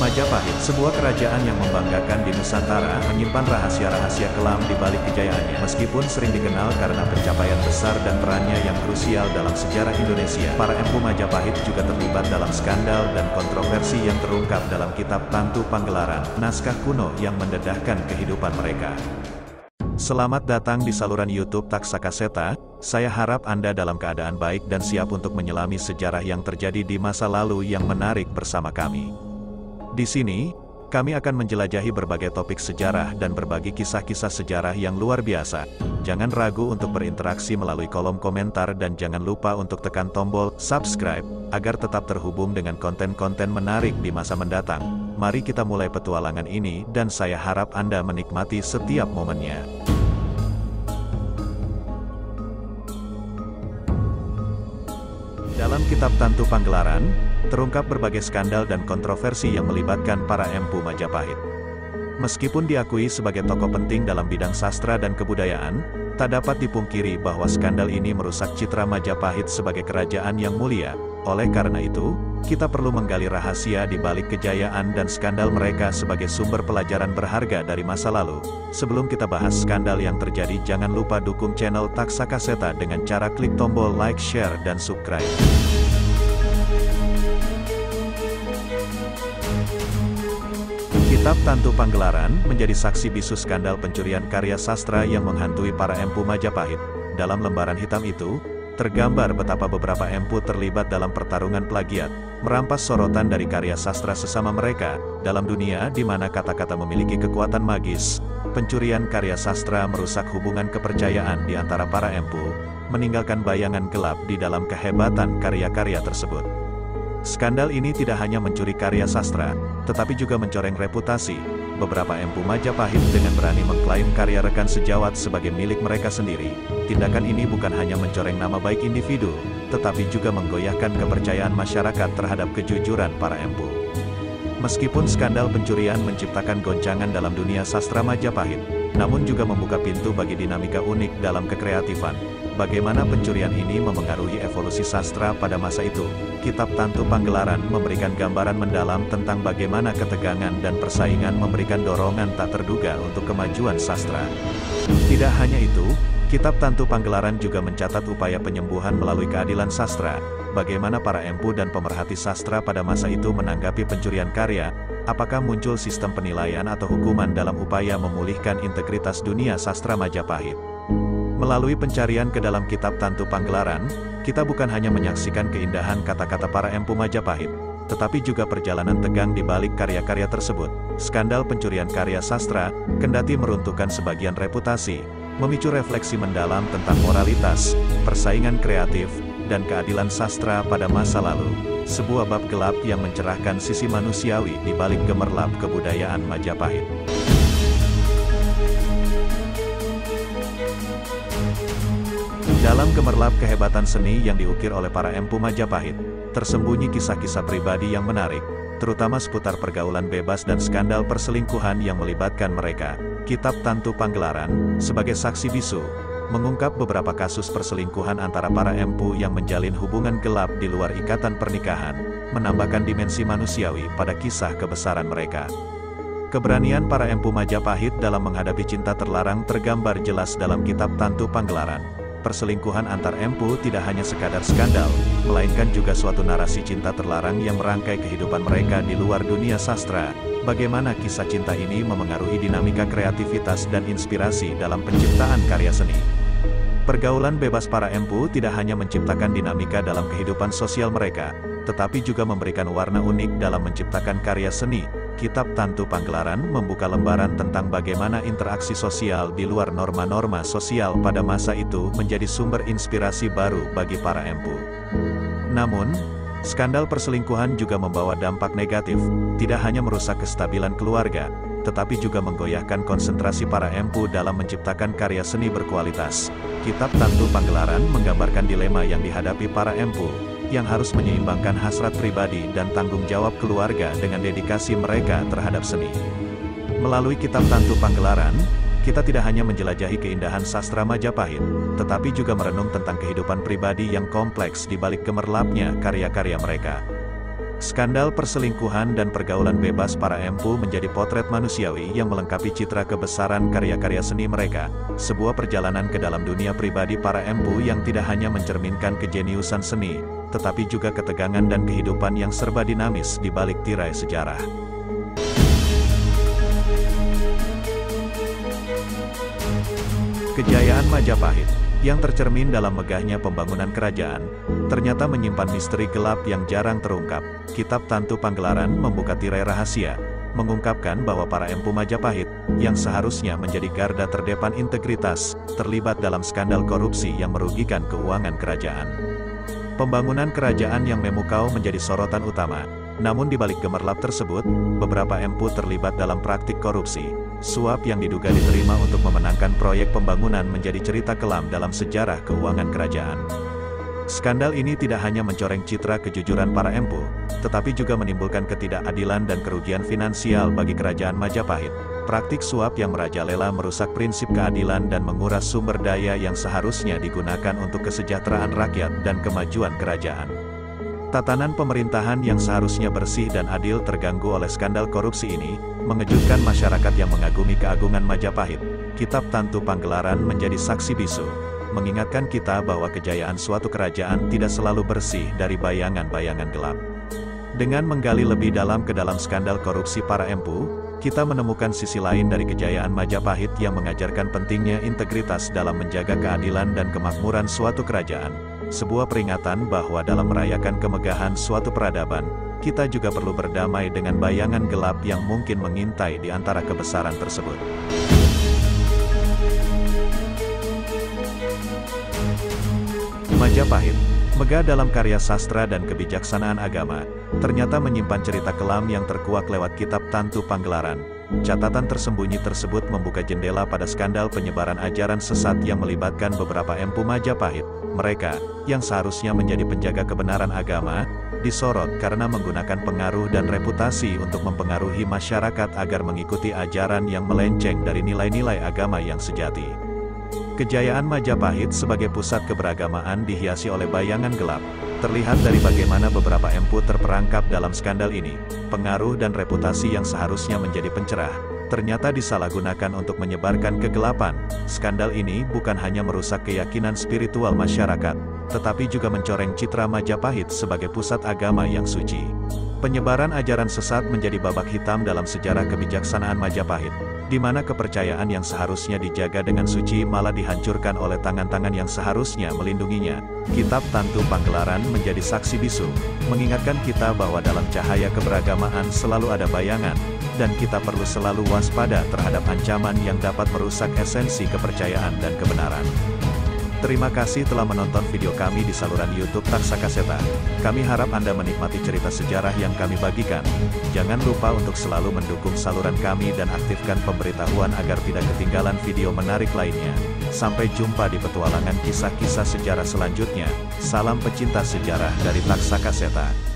Majapahit, sebuah kerajaan yang membanggakan di Nusantara, menyimpan rahasia-rahasia kelam di balik kejayaannya. Meskipun sering dikenal karena pencapaian besar dan perannya yang krusial dalam sejarah Indonesia, para empu Majapahit juga terlibat dalam skandal dan kontroversi yang terungkap dalam kitab Tantu Panggelaran, naskah kuno yang mendedahkan kehidupan mereka. Selamat datang di saluran YouTube Taksakaseta. Saya harap Anda dalam keadaan baik dan siap untuk menyelami sejarah yang terjadi di masa lalu yang menarik bersama kami. Di sini, kami akan menjelajahi berbagai topik sejarah dan berbagi kisah-kisah sejarah yang luar biasa. Jangan ragu untuk berinteraksi melalui kolom komentar dan jangan lupa untuk tekan tombol subscribe, agar tetap terhubung dengan konten-konten menarik di masa mendatang. Mari kita mulai petualangan ini dan saya harap Anda menikmati setiap momennya. Dalam kitab Tantu Panggelaran, terungkap berbagai skandal dan kontroversi yang melibatkan para empu Majapahit. Meskipun diakui sebagai tokoh penting dalam bidang sastra dan kebudayaan, tak dapat dipungkiri bahwa skandal ini merusak citra Majapahit sebagai kerajaan yang mulia. Oleh karena itu, kita perlu menggali rahasia di balik kejayaan dan skandal mereka sebagai sumber pelajaran berharga dari masa lalu. Sebelum kita bahas skandal yang terjadi, jangan lupa dukung channel Taksakaseta dengan cara klik tombol like, share, dan subscribe. Kitab Tantu Panggelaran menjadi saksi bisu skandal pencurian karya sastra yang menghantui para empu Majapahit. Dalam lembaran hitam itu, tergambar betapa beberapa empu terlibat dalam pertarungan plagiat, merampas sorotan dari karya sastra sesama mereka. Dalam dunia di mana kata-kata memiliki kekuatan magis, pencurian karya sastra merusak hubungan kepercayaan di antara para empu, meninggalkan bayangan gelap di dalam kehebatan karya-karya tersebut. Skandal ini tidak hanya mencuri karya sastra, tetapi juga mencoreng reputasi. Beberapa empu Majapahit dengan berani mengklaim karya rekan sejawat sebagai milik mereka sendiri. Tindakan ini bukan hanya mencoreng nama baik individu, tetapi juga menggoyahkan kepercayaan masyarakat terhadap kejujuran para empu. Meskipun skandal pencurian menciptakan goncangan dalam dunia sastra Majapahit, namun juga membuka pintu bagi dinamika unik dalam kekreatifan. Bagaimana pencurian ini memengaruhi evolusi sastra pada masa itu? Kitab Tantu Panggelaran memberikan gambaran mendalam tentang bagaimana ketegangan dan persaingan memberikan dorongan tak terduga untuk kemajuan sastra. Tidak hanya itu, Kitab Tantu Panggelaran juga mencatat upaya penyembuhan melalui keadilan sastra. Bagaimana para empu dan pemerhati sastra pada masa itu menanggapi pencurian karya? Apakah muncul sistem penilaian atau hukuman dalam upaya memulihkan integritas dunia sastra Majapahit? Melalui pencarian ke dalam kitab Tantu Panggelaran, kita bukan hanya menyaksikan keindahan kata-kata para empu Majapahit, tetapi juga perjalanan tegang di balik karya-karya tersebut. Skandal pencurian karya sastra, kendati meruntuhkan sebagian reputasi, memicu refleksi mendalam tentang moralitas, persaingan kreatif, dan keadilan sastra pada masa lalu. Sebuah bab gelap yang mencerahkan sisi manusiawi di balik gemerlap kebudayaan Majapahit. Dalam gemerlap kehebatan seni yang diukir oleh para empu Majapahit, tersembunyi kisah-kisah pribadi yang menarik, terutama seputar pergaulan bebas dan skandal perselingkuhan yang melibatkan mereka. Kitab Tantu Panggelaran, sebagai saksi bisu, mengungkap beberapa kasus perselingkuhan antara para empu yang menjalin hubungan gelap di luar ikatan pernikahan, menambahkan dimensi manusiawi pada kisah kebesaran mereka. Keberanian para empu Majapahit dalam menghadapi cinta terlarang tergambar jelas dalam Kitab Tantu Panggelaran. Perselingkuhan antar empu tidak hanya sekadar skandal, melainkan juga suatu narasi cinta terlarang yang merangkai kehidupan mereka di luar dunia sastra. Bagaimana kisah cinta ini memengaruhi dinamika kreativitas dan inspirasi dalam penciptaan karya seni? Pergaulan bebas para empu tidak hanya menciptakan dinamika dalam kehidupan sosial mereka, tetapi juga memberikan warna unik dalam menciptakan karya seni. Kitab Tantu Panggelaran membuka lembaran tentang bagaimana interaksi sosial di luar norma-norma sosial pada masa itu menjadi sumber inspirasi baru bagi para empu. Namun, skandal perselingkuhan juga membawa dampak negatif, tidak hanya merusak kestabilan keluarga, tetapi juga menggoyahkan konsentrasi para empu dalam menciptakan karya seni berkualitas. Kitab Tantu Panggelaran menggambarkan dilema yang dihadapi para empu, yang harus menyeimbangkan hasrat pribadi dan tanggung jawab keluarga dengan dedikasi mereka terhadap seni. Melalui Kitab Tantu Panggelaran, kita tidak hanya menjelajahi keindahan sastra Majapahit, tetapi juga merenung tentang kehidupan pribadi yang kompleks di balik gemerlapnya karya-karya mereka. Skandal perselingkuhan dan pergaulan bebas para empu menjadi potret manusiawi yang melengkapi citra kebesaran karya-karya seni mereka, sebuah perjalanan ke dalam dunia pribadi para empu yang tidak hanya mencerminkan kejeniusan seni, tetapi juga ketegangan dan kehidupan yang serba dinamis di balik tirai sejarah. Kejayaan Majapahit, yang tercermin dalam megahnya pembangunan kerajaan, ternyata menyimpan misteri gelap yang jarang terungkap. Kitab Tantu Panggelaran membuka tirai rahasia, mengungkapkan bahwa para empu Majapahit, yang seharusnya menjadi garda terdepan integritas, terlibat dalam skandal korupsi yang merugikan keuangan kerajaan. Pembangunan kerajaan yang memukau menjadi sorotan utama, namun di balik gemerlap tersebut, beberapa empu terlibat dalam praktik korupsi. Suap yang diduga diterima untuk memenangkan proyek pembangunan menjadi cerita kelam dalam sejarah keuangan kerajaan. Skandal ini tidak hanya mencoreng citra kejujuran para empu, tetapi juga menimbulkan ketidakadilan dan kerugian finansial bagi kerajaan Majapahit. Praktik suap yang merajalela merusak prinsip keadilan dan menguras sumber daya yang seharusnya digunakan untuk kesejahteraan rakyat dan kemajuan kerajaan. Tatanan pemerintahan yang seharusnya bersih dan adil terganggu oleh skandal korupsi ini, mengejutkan masyarakat yang mengagumi keagungan Majapahit. Kitab Tantu Panggelaran menjadi saksi bisu, mengingatkan kita bahwa kejayaan suatu kerajaan tidak selalu bersih dari bayangan-bayangan gelap. Dengan menggali lebih dalam ke dalam skandal korupsi para empu, kita menemukan sisi lain dari kejayaan Majapahit yang mengajarkan pentingnya integritas dalam menjaga keadilan dan kemakmuran suatu kerajaan. Sebuah peringatan bahwa dalam merayakan kemegahan suatu peradaban, kita juga perlu berdamai dengan bayangan gelap yang mungkin mengintai di antara kebesaran tersebut. Majapahit, megah dalam karya sastra dan kebijaksanaan agama, ternyata menyimpan cerita kelam yang terkuak lewat kitab Tantu Panggelaran. Catatan tersembunyi tersebut membuka jendela pada skandal penyebaran ajaran sesat yang melibatkan beberapa empu Majapahit. Mereka, yang seharusnya menjadi penjaga kebenaran agama, disorot karena menggunakan pengaruh dan reputasi untuk mempengaruhi masyarakat agar mengikuti ajaran yang melenceng dari nilai-nilai agama yang sejati. Kejayaan Majapahit sebagai pusat keberagamaan dihiasi oleh bayangan gelap. Terlihat dari bagaimana beberapa empu terperangkap dalam skandal ini. Pengaruh dan reputasi yang seharusnya menjadi pencerah, ternyata disalahgunakan untuk menyebarkan kegelapan. Skandal ini bukan hanya merusak keyakinan spiritual masyarakat, tetapi juga mencoreng citra Majapahit sebagai pusat agama yang suci. Penyebaran ajaran sesat menjadi babak hitam dalam sejarah kebijaksanaan Majapahit, di mana kepercayaan yang seharusnya dijaga dengan suci malah dihancurkan oleh tangan-tangan yang seharusnya melindunginya. Kitab Tantu Panggelaran menjadi saksi bisu, mengingatkan kita bahwa dalam cahaya keberagamaan selalu ada bayangan, dan kita perlu selalu waspada terhadap ancaman yang dapat merusak esensi kepercayaan dan kebenaran. Terima kasih telah menonton video kami di saluran YouTube Taksakaseta. Kami harap Anda menikmati cerita sejarah yang kami bagikan. Jangan lupa untuk selalu mendukung saluran kami dan aktifkan pemberitahuan agar tidak ketinggalan video menarik lainnya. Sampai jumpa di petualangan kisah-kisah sejarah selanjutnya. Salam pecinta sejarah dari Taksakaseta.